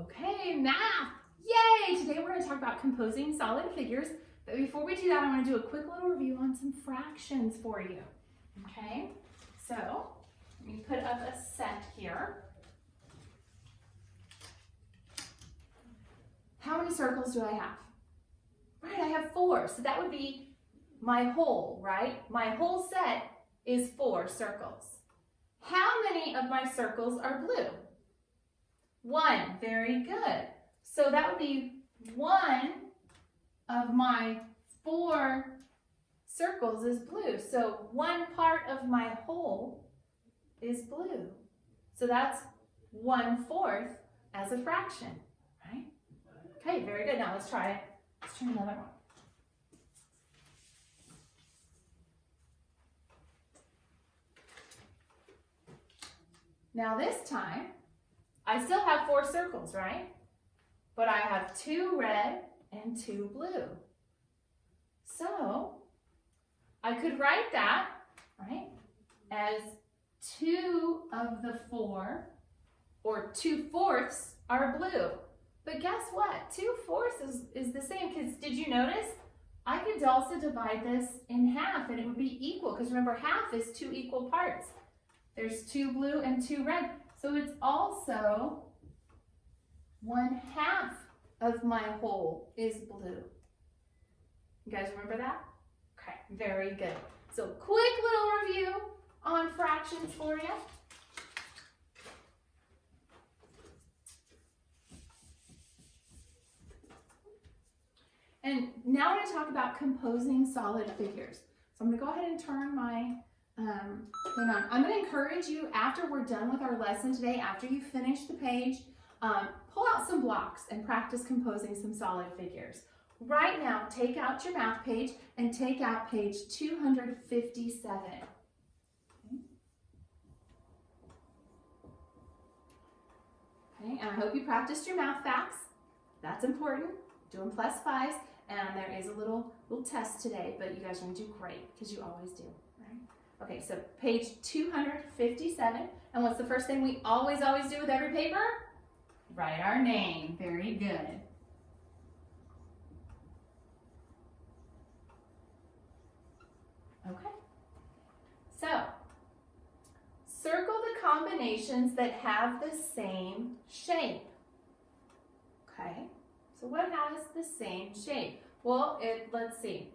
Okay, math. Yay! Today we're going to talk about composing solid figures. But before we do that, I want to do a quick little review on some fractions for you. Okay, so let me put up a set here. How many circles do I have? Right, I have 4. So that would be my whole, right? My whole set is 4 circles. How many of my circles are blue? 1. Very good. So that would be 1 of my 4 circles is blue. So 1 part of my whole is blue. So that's 1/4 as a fraction, right? Okay, very good. Now let's try it. Let's try another one. Now this time, I still have 4 circles, right? But I have 2 red and 2 blue. So I could write that, right, as 2 of the 4, or 2/4 are blue. But guess what? 2/4 is the same, because did you notice? I could also divide this in half and it would be equal, because remember, half is 2 equal parts. There's 2 blue and 2 red. So it's also 1/2 of my whole is blue. You guys remember that? Okay, very good. So quick little review on fractions for you. And now I'm going to talk about composing solid figures. So I'm going to go ahead and turn my thing on. I'm going to encourage you, after we're done with our lesson today, after you finish the page, pull out some blocks and practice composing some solid figures. Right now, take out your math page and take out page 257. Okay, and I hope you practiced your math facts. That's important. Do them +5s, and there is a little test today, but you guys are going to do great because you always do. Right? Okay, so page 257, and what's the first thing we always do with every paper? Write our name. Very good. Okay, so circle the combinations that have the same shape. Okay, so what has the same shape? Well, let's see.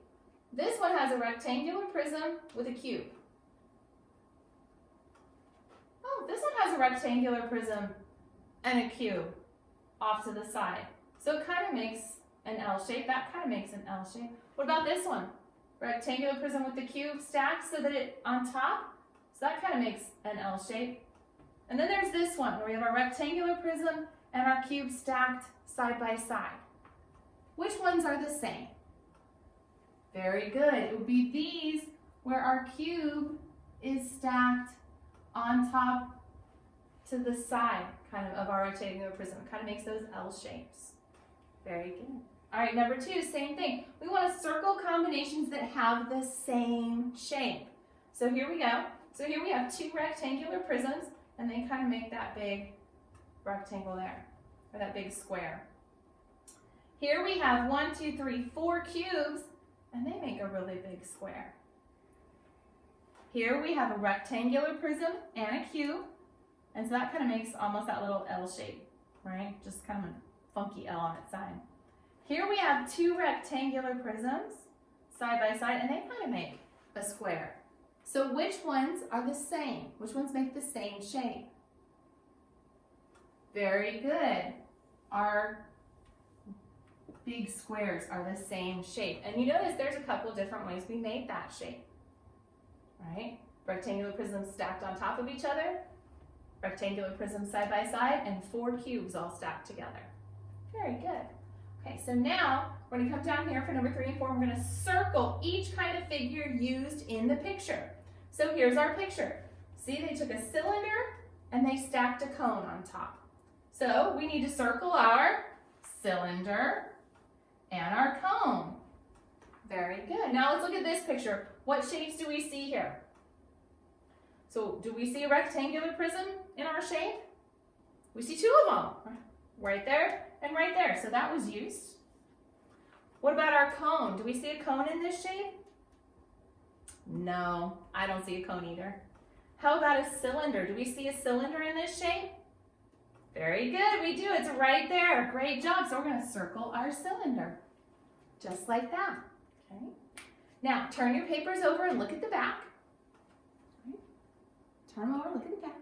This one has a rectangular prism with a cube. Oh, this one has a rectangular prism and a cube off to the side. So it kind of makes an L shape. That kind of makes an L shape. What about this one? Rectangular prism with the cube stacked so that it on top. So that kind of makes an L shape. And then there's this one where we have our rectangular prism and our cube stacked side by side. Which ones are the same? Very good. It would be these where our cube is stacked on top to the side kind of our rectangular prism. It kind of makes those L shapes. Very good. All right, number 2, same thing. We want to circle combinations that have the same shape. So here we go. So here we have 2 rectangular prisms, and they kind of make that big rectangle there, or that big square. Here we have 1, 2, 3, 4 cubes, and they make a really big square. Here we have a rectangular prism and a cube, and so that kind of makes almost that little L shape, right? Just kind of a funky L on its side. Here we have 2 rectangular prisms side by side, and they kind of make a square. So which ones are the same? Which ones make the same shape? Very good. Our big squares are the same shape. And you notice there's a couple different ways we made that shape, right? Rectangular prisms stacked on top of each other, rectangular prisms side by side, and 4 cubes all stacked together. Very good. Okay, so now we're going to come down here for number 3 and 4. We're going to circle each kind of figure used in the picture. So here's our picture. See, they took a cylinder and they stacked a cone on top. So we need to circle our cylinder and our cone. Very good. Now let's look at this picture. What shapes do we see here? So do we see a rectangular prism in our shape? We see 2 of them. right there and right there. So that was used. What about our cone? Do we see a cone in this shape? No, I don't see a cone either. How about a cylinder? Do we see a cylinder in this shape? Very good, we do. It's right there. Great job. So we're going to circle our cylinder, just like that. Okay. Now, turn your papers over and look at the back. Okay. Turn them over, look at the back.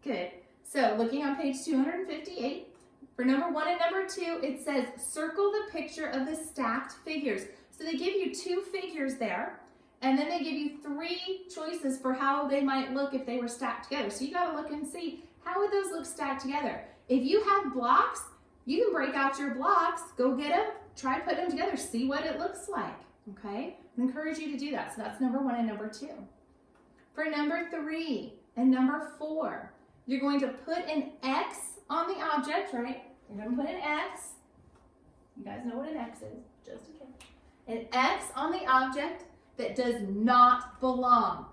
Good. So, looking on page 258, for number 1 and number 2, it says circle the picture of the stacked figures. So they give you 2 figures there, and then they give you 3 choices for how they might look if they were stacked together. So you got to look and see, how would those look stacked together? If you have blocks, you can break out your blocks, go get them, try putting them together, see what it looks like. Okay? I encourage you to do that. So that's number 1 and number 2. For number 3 and number 4, you're going to put an X on the object, right? You're going to put an X. You guys know what an X is, just in case. An X on the object that does not belong.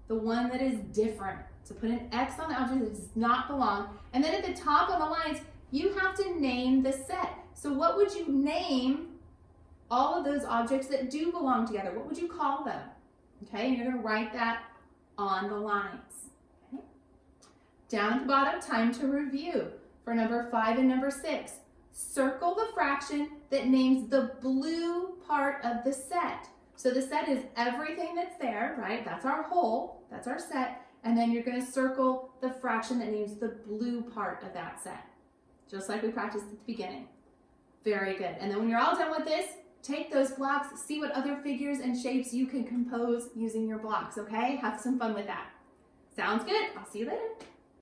The one that is different. So put an X on the object that does not belong. And then at the top of the lines, you have to name the set. So what would you name all of those objects that do belong together? What would you call them? Okay, and you're going to write that on the lines. Okay. Down at the bottom, time to review. For number 5 and number 6, circle the fraction that names the blue part of the set. So the set is everything that's there, right? That's our whole, that's our set. And then you're going to circle the fraction that names the blue part of that set, just like we practiced at the beginning. Very good. And then when you're all done with this, take those blocks, see what other figures and shapes you can compose using your blocks, okay? Have some fun with that. Sounds good. I'll see you later.